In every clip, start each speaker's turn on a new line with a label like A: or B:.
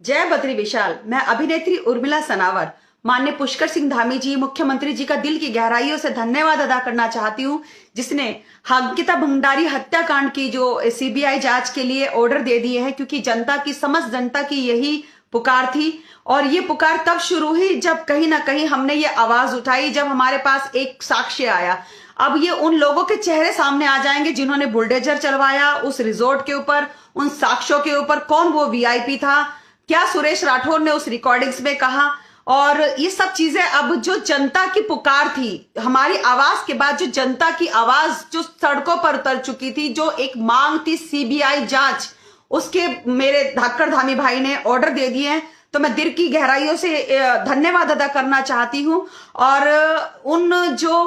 A: जय बद्री विशाल। मैं अभिनेत्री उर्मिला सनावर माननीय पुष्कर सिंह धामी जी, मुख्यमंत्री जी का दिल की गहराइयों से धन्यवाद अदा करना चाहती हूं, जिसने अंकिता भंडारी हत्याकांड की जो सीबीआई जांच के लिए ऑर्डर दे दिए हैं, क्योंकि जनता की, समस्त जनता की यही पुकार थी। और ये पुकार तब शुरू हुई जब कहीं ना कहीं हमने ये आवाज उठाई, जब हमारे पास एक साक्ष्य आया। अब ये उन लोगों के चेहरे सामने आ जाएंगे जिन्होंने बुलडोजर चलवाया उस रिजॉर्ट के ऊपर, उन साक्ष्यों के ऊपर, कौन वो वीआईपी था, क्या सुरेश राठौर ने उस रिकॉर्डिंग्स में कहा। और ये सब चीजें अब जो जनता की पुकार थी, हमारी आवाज के बाद जो जनता की आवाज जो सड़कों पर उतर चुकी थी, जो एक मांग थी सीबीआई जांच, उसके मेरे धाकड़ धामी भाई ने ऑर्डर दे दिए हैं। तो मैं दिल की गहराइयों से धन्यवाद अदा करना चाहती हूं। और उन जो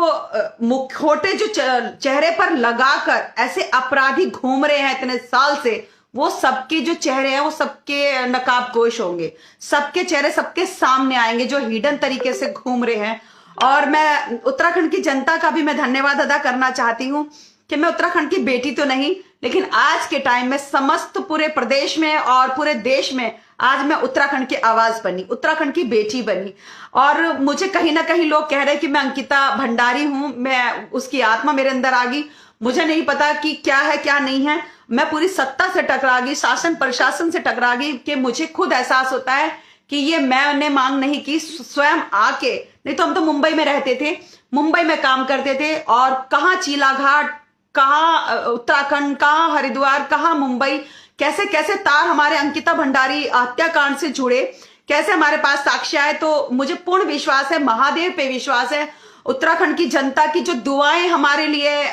A: मुखौटे जो चेहरे पर लगाकर ऐसे अपराधी घूम रहे हैं इतने साल से, वो सबके जो चेहरे हैं वो सबके नकाबपोश होंगे, सबके चेहरे सबके सामने आएंगे जो हिडन तरीके से घूम रहे हैं। और मैं उत्तराखंड की जनता का भी मैं धन्यवाद अदा करना चाहती हूँ कि मैं उत्तराखंड की बेटी तो नहीं, लेकिन आज के टाइम में समस्त पूरे प्रदेश में और पूरे देश में आज मैं उत्तराखंड की आवाज बनी, उत्तराखंड की बेटी बनी। और मुझे कहीं ना कहीं लोग कह रहे हैं कि मैं अंकिता भंडारी हूं, मैं उसकी आत्मा मेरे अंदर आ गई। मुझे नहीं पता कि क्या है क्या नहीं है। मैं पूरी सत्ता से टकरा गई, शासन प्रशासन से टकरा गई कि मुझे खुद एहसास होता है कि ये मैंने मांग नहीं की, स्वयं आके, नहीं तो हम तो मुंबई में रहते थे, मुंबई में काम करते थे, और कहाँ चीलाघाट, कहाँ उत्तराखंड, कहाँ हरिद्वार, कहाँ मुंबई, कैसे कैसे तार हमारे अंकिता भंडारी हत्याकांड से जुड़े, कैसे हमारे पास साक्ष्य आए। तो मुझे पूर्ण विश्वास है, महादेव पे विश्वास है, उत्तराखंड की जनता की जो दुआएं हमारे लिए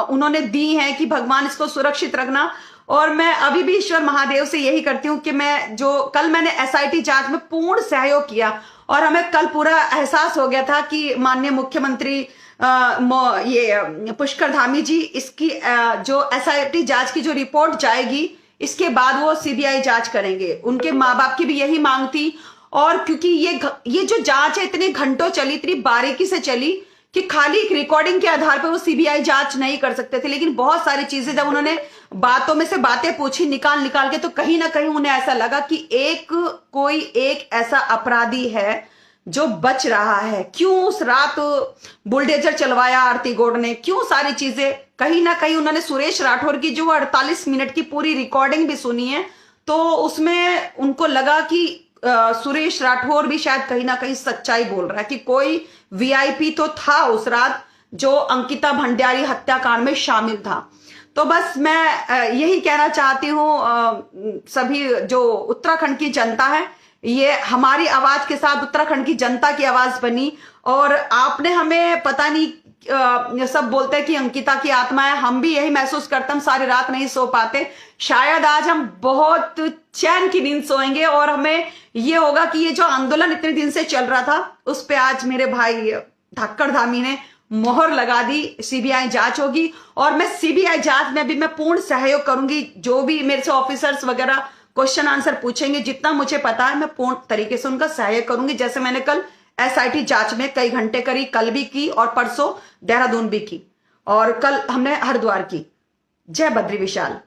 A: उन्होंने दी हैं कि भगवान इसको सुरक्षित रखना। और मैं अभी भी ईश्वर महादेव से यही करती हूँ कि मैं जो कल मैंने एसआईटी जांच में पूर्ण सहयोग किया, और हमें कल पूरा एहसास हो गया था कि माननीय मुख्यमंत्री ये पुष्कर धामी जी, इसकी जो एसआईटी जांच की जो रिपोर्ट जाएगी, इसके बाद वो सीबीआई जांच करेंगे। उनके माँ बाप की भी यही मांग थी। और क्योंकि ये जो जांच है इतने घंटों चली, इतनी बारीकी से चली कि खाली एक रिकॉर्डिंग के आधार पर वो सीबीआई जांच नहीं कर सकते थे, लेकिन बहुत सारी चीजें जब उन्होंने बातों में से बातें पूछी निकाल निकाल के, तो कहीं ना कहीं उन्हें ऐसा लगा कि कोई एक ऐसा अपराधी है जो बच रहा है। क्यों उस रात बुलडोजर चलवाया आरती गौड़ ने, क्यों सारी चीजें, कहीं ना कहीं उन्होंने सुरेश राठौर की जो 48 मिनट की पूरी रिकॉर्डिंग भी सुनी है, तो उसमें उनको लगा कि सुरेश राठौर भी शायद कहीं ना कहीं सच्चाई बोल रहा है कि कोई वीआईपी तो था उस रात जो अंकिता भंडारी हत्याकांड में शामिल था। तो बस मैं यही कहना चाहती हूँ, सभी जो उत्तराखंड की जनता है, ये हमारी आवाज के साथ उत्तराखंड की जनता की आवाज बनी। और आपने हमें पता नहीं, सब बोलते हैं कि अंकिता की आत्मा है, हम भी यही महसूस करते, हम सारी रात नहीं सो पाते। शायद आज हम बहुत चैन की नींद सोएंगे और हमें ये होगा कि ये जो आंदोलन इतने दिन से चल रहा था, उस पे आज मेरे भाई धाकड़ धामी ने मोहर लगा दी, सीबीआई जांच होगी। और मैं सीबीआई जांच में भी मैं पूर्ण सहयोग करूंगी, जो भी मेरे से ऑफिसर्स वगैरह क्वेश्चन आंसर पूछेंगे, जितना मुझे पता है मैं पूर्ण तरीके से उनका सहयोग करूंगी। जैसे मैंने कल एसआईटी जांच में कई घंटे करी, कल भी की और परसों देहरादून भी की, और कल हमने हरिद्वार की। जय बद्री विशाल।